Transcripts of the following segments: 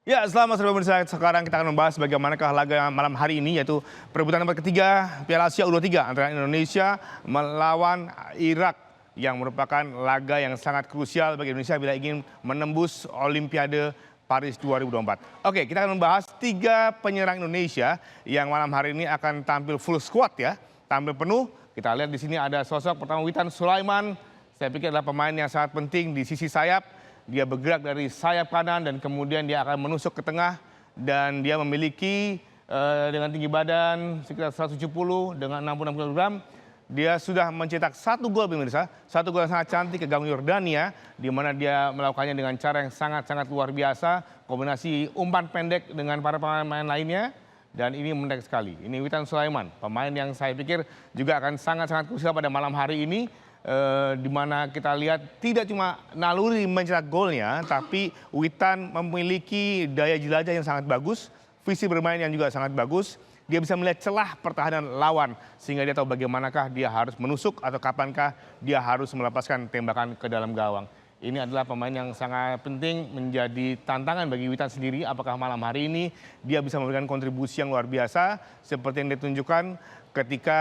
Ya, selamat sore pemirsa. Sekarang kita akan membahas bagaimanakah laga malam hari ini, yaitu perebutan nomor ketiga Piala Asia U23 antara Indonesia melawan Irak, yang merupakan laga yang sangat krusial bagi Indonesia bila ingin menembus Olimpiade Paris 2024. Oke, kita akan membahas tiga penyerang Indonesia yang malam hari ini akan tampil full squad ya, tampil penuh. Kita lihat di sini ada sosok pertama Witan Sulaiman. Saya pikir adalah pemain yang sangat penting di sisi sayap. Dia bergerak dari sayap kanan dan kemudian dia akan menusuk ke tengah, dan dia memiliki dengan tinggi badan sekitar 170 dengan 66 kg. Dia sudah mencetak satu gol pemirsa, satu gol yang sangat cantik ke gawang Yordania, di mana dia melakukannya dengan cara yang sangat-sangat luar biasa, kombinasi umpan pendek dengan para pemain lainnya, dan ini menarik sekali. Ini Witan Sulaiman, pemain yang saya pikir juga akan sangat-sangat krusial pada malam hari ini. Di mana kita lihat tidak cuma naluri mencetak golnya, tapi Witan memiliki daya jelajah yang sangat bagus, visi bermain yang juga sangat bagus. Dia bisa melihat celah pertahanan lawan sehingga dia tahu bagaimanakah dia harus menusuk atau kapankah dia harus melepaskan tembakan ke dalam gawang. Ini adalah pemain yang sangat penting, menjadi tantangan bagi Witan sendiri. Apakah malam hari ini dia bisa memberikan kontribusi yang luar biasa seperti yang ditunjukkan ketika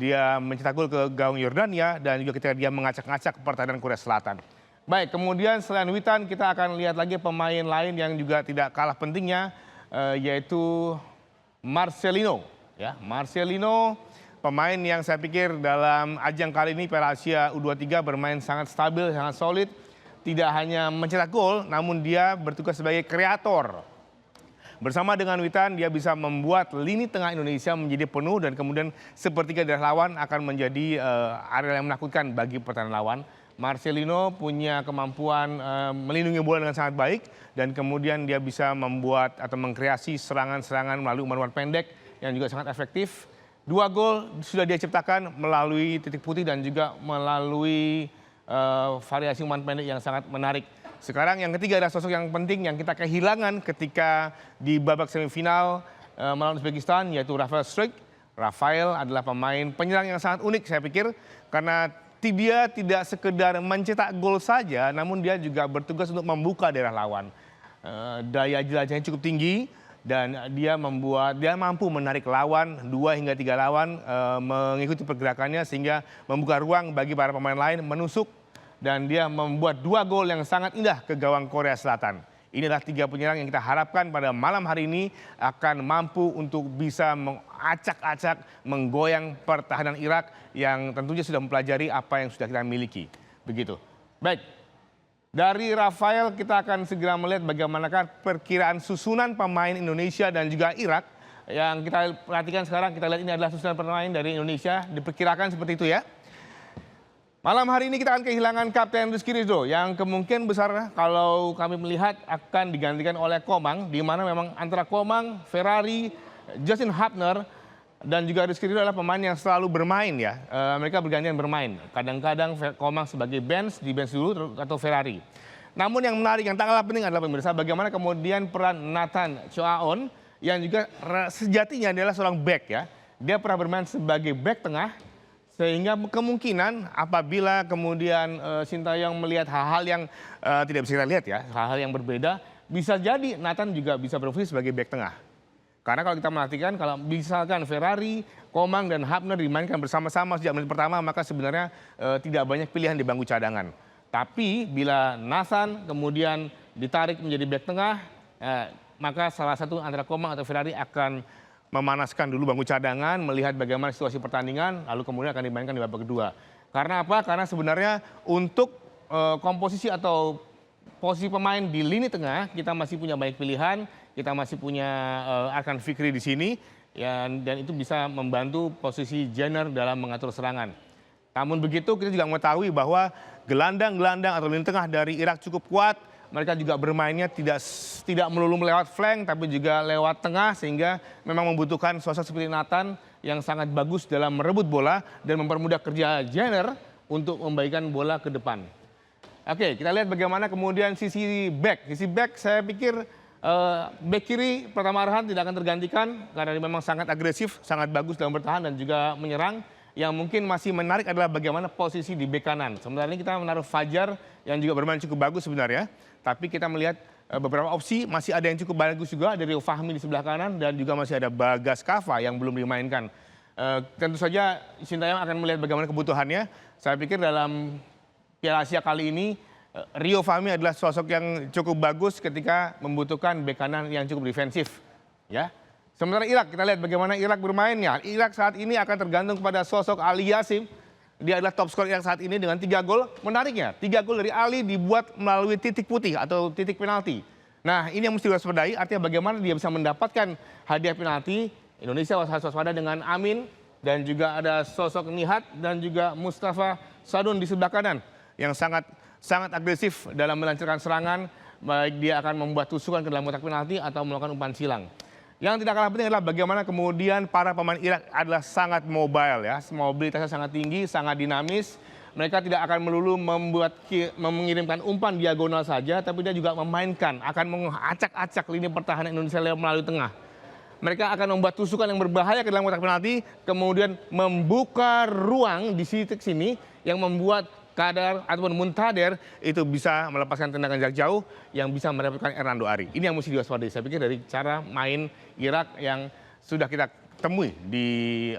dia mencetak gol ke gawang Yordania dan juga ketika dia mengacak-ngacak pertahanan Korea Selatan. Baik, kemudian selain Witan kita akan lihat lagi pemain lain yang juga tidak kalah pentingnya, yaitu Marcelino. Ya, Marcelino, pemain yang saya pikir dalam ajang kali ini Piala Asia U23 bermain sangat stabil, sangat solid. Tidak hanya mencetak gol, namun dia bertugas sebagai kreator. Bersama dengan Witan, dia bisa membuat lini tengah Indonesia menjadi penuh, dan kemudian sepertiga dari lawan akan menjadi area yang menakutkan bagi pertahanan lawan. Marcelino punya kemampuan melindungi bola dengan sangat baik, dan kemudian dia bisa membuat atau mengkreasi serangan-serangan melalui umpan pendek yang juga sangat efektif. 2 gol sudah dia ciptakan melalui titik putih dan juga melalui variasi umpan pendek yang sangat menarik. Sekarang yang ketiga adalah sosok yang penting yang kita kehilangan ketika di babak semifinal melawan Uzbekistan, yaitu Rafael Struijk. Rafael adalah pemain penyerang yang sangat unik saya pikir, karena dia tidak sekedar mencetak gol saja, namun dia juga bertugas untuk membuka daerah lawan. Daya jelajahnya cukup tinggi, dan dia mampu menarik lawan 2 hingga 3 lawan mengikuti pergerakannya sehingga membuka ruang bagi para pemain lain menusuk, dan dia membuat 2 gol yang sangat indah ke gawang Korea Selatan. Inilah 3 penyerang yang kita harapkan pada malam hari ini akan mampu untuk bisa mengacak-acak, menggoyang pertahanan Irak yang tentunya sudah mempelajari apa yang sudah kita miliki. Begitu. Baik. Dari Rafael kita akan segera melihat bagaimanakah perkiraan susunan pemain Indonesia dan juga Irak. Yang kita perhatikan sekarang, kita lihat ini adalah susunan pemain dari Indonesia, diperkirakan seperti itu ya. Malam hari ini kita akan kehilangan Kapten Rizky Ridho yang kemungkinan besar kalau kami melihat akan digantikan oleh Komang, di mana memang antara Komang, Ferrari, Justin Hubner, dan juga Rizky Ridho adalah pemain yang selalu bermain ya. Mereka bergantian bermain. Kadang-kadang Komang sebagai bench, di bench dulu atau Ferrari. Namun yang menarik, yang tak kalah penting adalah pemirsa bagaimana kemudian peran Nathan Choaon yang juga sejatinya adalah seorang back ya. Dia pernah bermain sebagai back tengah, sehingga kemungkinan apabila kemudian Sintayong melihat hal-hal yang tidak bisa kita lihat ya, hal-hal yang berbeda, bisa jadi Nathan juga bisa berfungsi sebagai back tengah. Karena kalau kita perhatikan, kalau misalkan Ferrari, Komang, dan Hubner dimainkan bersama-sama sejak menit pertama, maka sebenarnya tidak banyak pilihan di bangku cadangan. Tapi bila Nathan kemudian ditarik menjadi back tengah, maka salah satu antara Komang atau Ferrari akan memanaskan dulu bangku cadangan, melihat bagaimana situasi pertandingan, lalu kemudian akan dimainkan di babak kedua. Karena apa? Karena sebenarnya untuk komposisi atau posisi pemain di lini tengah, kita masih punya banyak pilihan. Kita masih punya Arkan Fikri di sini, ya, dan itu bisa membantu posisi Jenner dalam mengatur serangan. Namun begitu kita juga mengetahui bahwa gelandang-gelandang atau lini tengah dari Irak cukup kuat. Mereka juga bermainnya tidak melulu lewat flank, tapi juga lewat tengah, sehingga memang membutuhkan sosok seperti Nathan yang sangat bagus dalam merebut bola dan mempermudah kerja Jenner untuk membagikan bola ke depan. Oke, kita lihat bagaimana kemudian sisi back. Sisi back saya pikir back kiri pertama Arhan tidak akan tergantikan karena dia memang sangat agresif, sangat bagus dalam bertahan dan juga menyerang. Yang mungkin masih menarik adalah bagaimana posisi di bek kanan. Sebenarnya kita menaruh Fajar yang juga bermain cukup bagus sebenarnya. Tapi kita melihat beberapa opsi, masih ada yang cukup bagus juga, ada Rio Fahmi di sebelah kanan dan juga masih ada Bagas Kava yang belum dimainkan. Tentu saja Sintayong akan melihat bagaimana kebutuhannya. Saya pikir dalam Piala Asia kali ini Rio Fahmi adalah sosok yang cukup bagus ketika membutuhkan bek kanan yang cukup defensif. Ya. Sementara Irak, kita lihat bagaimana Irak bermainnya. Irak saat ini akan tergantung kepada sosok Ali Yassim. Dia adalah top skor Irak saat ini dengan 3 gol. Menariknya, 3 gol dari Ali dibuat melalui titik putih atau titik penalti. Nah, ini yang mesti diwaspadai, artinya bagaimana dia bisa mendapatkan hadiah penalti. Indonesia harus waspada dengan Amin, dan juga ada sosok Nihat dan juga Mustafa Sadun di sebelah kanan yang sangat agresif dalam melancarkan serangan, baik dia akan membuat tusukan ke dalam kotak penalti atau melakukan umpan silang. Yang tidak kalah penting adalah bagaimana kemudian para pemain Irak adalah sangat mobile ya, mobilitasnya sangat tinggi, sangat dinamis. Mereka tidak akan melulu mengirimkan umpan diagonal saja, tapi dia juga memainkan, akan mengacak-acak lini pertahanan Indonesia melalui tengah. Mereka akan membuat tusukan yang berbahaya ke dalam kotak penalti, kemudian membuka ruang di titik sini yang membuat Kadar ataupun Muntader itu bisa melepaskan tendangan jarak jauh yang bisa merepotkan Hernando Ari. Ini yang mesti diwaspadai. Saya pikir dari cara main Irak yang sudah kita temui di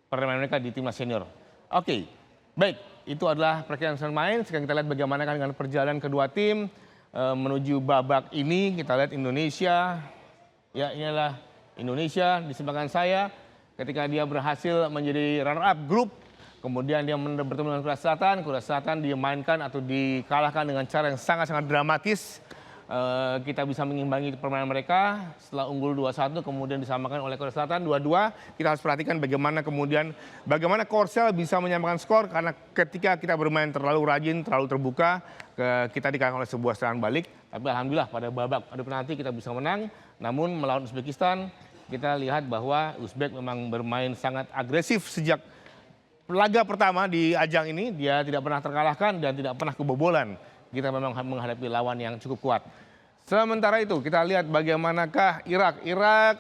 permainan mereka di timnas senior. Oke, baik. Itu adalah perkiraan main. Sekarang kita lihat bagaimana dengan perjalanan kedua tim menuju babak ini. Kita lihat Indonesia. Ya, inilah Indonesia di sebelah kanan saya ketika dia berhasil menjadi runner-up grup. Kemudian dia bertemu dengan Korea Selatan dimainkan atau dikalahkan dengan cara yang sangat-sangat dramatis. Kita bisa mengimbangi permainan mereka setelah unggul 2-1 kemudian disamakan oleh Korea Selatan 2-2. Kita harus perhatikan bagaimana Korsel bisa menyamakan skor, karena ketika kita bermain terlalu rajin, terlalu terbuka, kita dikalahkan oleh sebuah serangan balik. Tapi alhamdulillah pada babak adu penalti kita bisa menang. Namun melawan Uzbekistan kita lihat bahwa Uzbek memang bermain sangat agresif sejak laga pertama di ajang ini. Dia tidak pernah terkalahkan dan tidak pernah kebobolan. Kita memang menghadapi lawan yang cukup kuat. Sementara itu kita lihat bagaimanakah Irak. Irak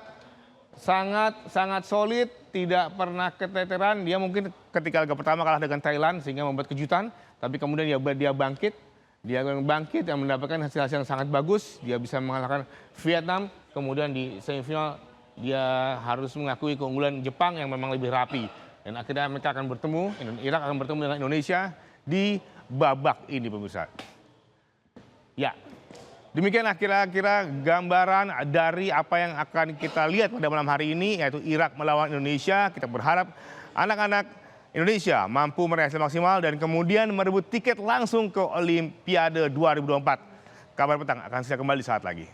sangat solid, tidak pernah keteteran. Dia mungkin ketika laga pertama kalah dengan Thailand sehingga membuat kejutan. Tapi kemudian dia bangkit. Dia bangkit yang mendapatkan hasil-hasil yang sangat bagus. Dia bisa mengalahkan Vietnam. Kemudian di semifinal dia harus mengakui keunggulan Jepang yang memang lebih rapi. Dan akhirnya mereka akan bertemu, Irak akan bertemu dengan Indonesia di babak ini pemirsa. Ya, demikianlah kira-kira gambaran dari apa yang akan kita lihat pada malam hari ini, yaitu Irak melawan Indonesia. Kita berharap anak-anak Indonesia mampu meraih hasil maksimal dan kemudian merebut tiket langsung ke Olimpiade 2024. Kabar Petang akan segera kembali saat lagi.